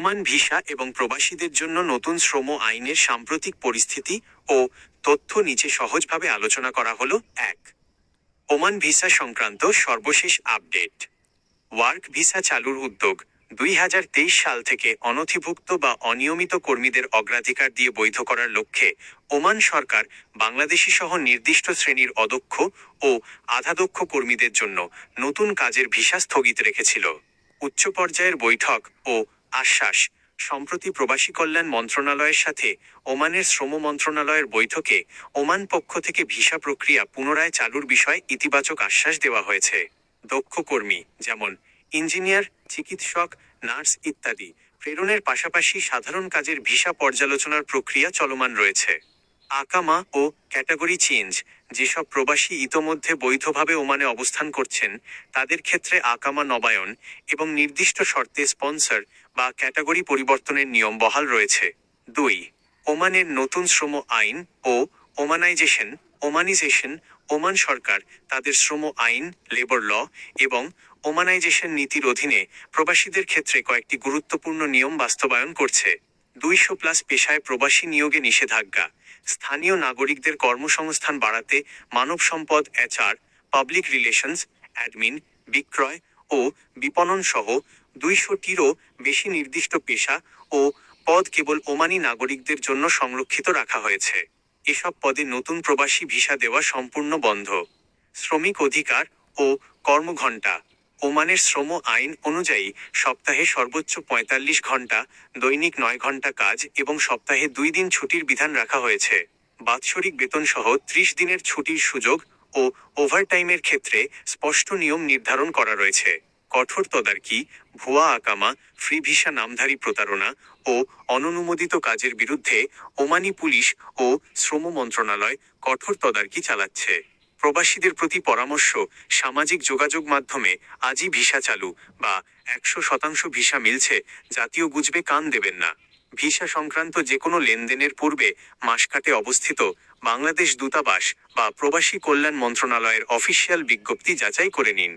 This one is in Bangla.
ওমান ভিসা এবং প্রবাসীদের জন্য নতুন শ্রম আইনের সাম্প্রতিক পরিস্থিতি ও তথ্য নিচে সহজভাবে আলোচনা করা হলো। 1. ওমান ভিসা সংক্রান্ত সর্বশেষ আপডেট। ওয়ার্ক ভিসা চালুর উদ্যোগ। 2023 সাল থেকে অনথিভুক্ত বা অনিয়মিত কর্মীদের অগ্রাধিকার দিয়ে বৈধ করার লক্ষ্যে ওমান সরকার বাংলাদেশি সহ নির্দিষ্ট শ্রেণীর অদক্ষ ও আধাদক্ষ কর্মীদের জন্য নতুন কাজের ভিসা স্থগিত রেখেছিল। উচ্চ পর্যায়ের বৈঠক ও আশ্বাস। সম্প্রতি প্রবাসী কল্যাণ মন্ত্রণালয়ের সাথে ওমানের শ্রম মন্ত্রণালয়ের বৈঠকে ওমান পক্ষ থেকে ভিসা প্রক্রিয়া পুনরায় চালুর বিষয়ে ইতিবাচক আশ্বাস দেওয়া হয়েছে। দক্ষ কর্মী যেমন ইঞ্জিনিয়ার, চিকিৎসক, নার্স ইত্যাদি প্রেরণের পাশাপাশি সাধারণ কাজের ভিসা পর্যালোচনার প্রক্রিয়া চলমান রয়েছে। আকামা ও ক্যাটাগরি চেঞ্জ। যেসব প্রবাসী ইতোমধ্যে বৈধভাবে ওমানে অবস্থান করছেন তাদের ক্ষেত্রে আকামা নবায়ন এবং নির্দিষ্ট শর্তে স্পন্সর বা ক্যাটাগরি পরিবর্তনের নিয়ম বহাল রয়েছে। 2. ওমানের নতুন শ্রম আইন ও ওমানাইজেশন। ওমান সরকার তাদের শ্রম আইন, লেবার ল এবং ওমানাইজেশন নীতির অধীনে প্রবাসীদের ক্ষেত্রে কয়েকটি গুরুত্বপূর্ণ নিয়ম বাস্তবায়ন করছে। 200+ পেশায় প্রবাসী নিয়োগে নিষেধাজ্ঞা। স্থানীয় নাগরিকদের কর্মসংস্থান বাড়াতে মানব সম্পদ, HR, পাবলিক রিলেশনস, অ্যাডমিন, বিক্রয় ও বিপণন সহ 200টিরও বেশি নির্দিষ্ট পেশা ও পদ কেবল ওমানি নাগরিকদের জন্য সংরক্ষিত রাখা হয়েছে। এসব পদে নতুন প্রবাসী ভিসা দেওয়া সম্পূর্ণ বন্ধ। শ্রমিক অধিকার ও কর্মঘণ্টা। ওমানের শ্রম আইন অনুযায়ী সপ্তাহে সর্বোচ্চ 45 ঘন্টা, দৈনিক 9 ঘন্টা কাজ এবং সপ্তাহে 2 দিন ছুটির বিধান রাখা হয়েছে। বাৎসরিক বেতন সহ 30 দিনের ছুটির সুযোগ ও ওভারটাইমের ক্ষেত্রে স্পষ্ট নিয়ম নির্ধারণ করা রয়েছে। কঠোর তদারকি, ভুয়া আকামা, ফ্রি ভিসা নামধারী প্রতারণা ও অননুমোদিত কাজের বিরুদ্ধে ওমানি পুলিশ ও শ্রম মন্ত্রণালয় কঠোর তদারকি চালাচ্ছে। প্রবাসীদের প্রতি পরামর্শ, সামাজিক যোগাযোগ মাধ্যমে আজই ভিসা চালু বা 100% ভিসা মিলছে জাতীয় গুজবে কান দেবেন না। ভিসা সংক্রান্ত যে কোনো লেনদেনের পূর্বে মাসকাটে অবস্থিত বাংলাদেশ দূতাবাস বা প্রবাসী কল্যাণ মন্ত্রণালয়ের অফিসিয়াল বিজ্ঞপ্তি যাচাই করে নিন।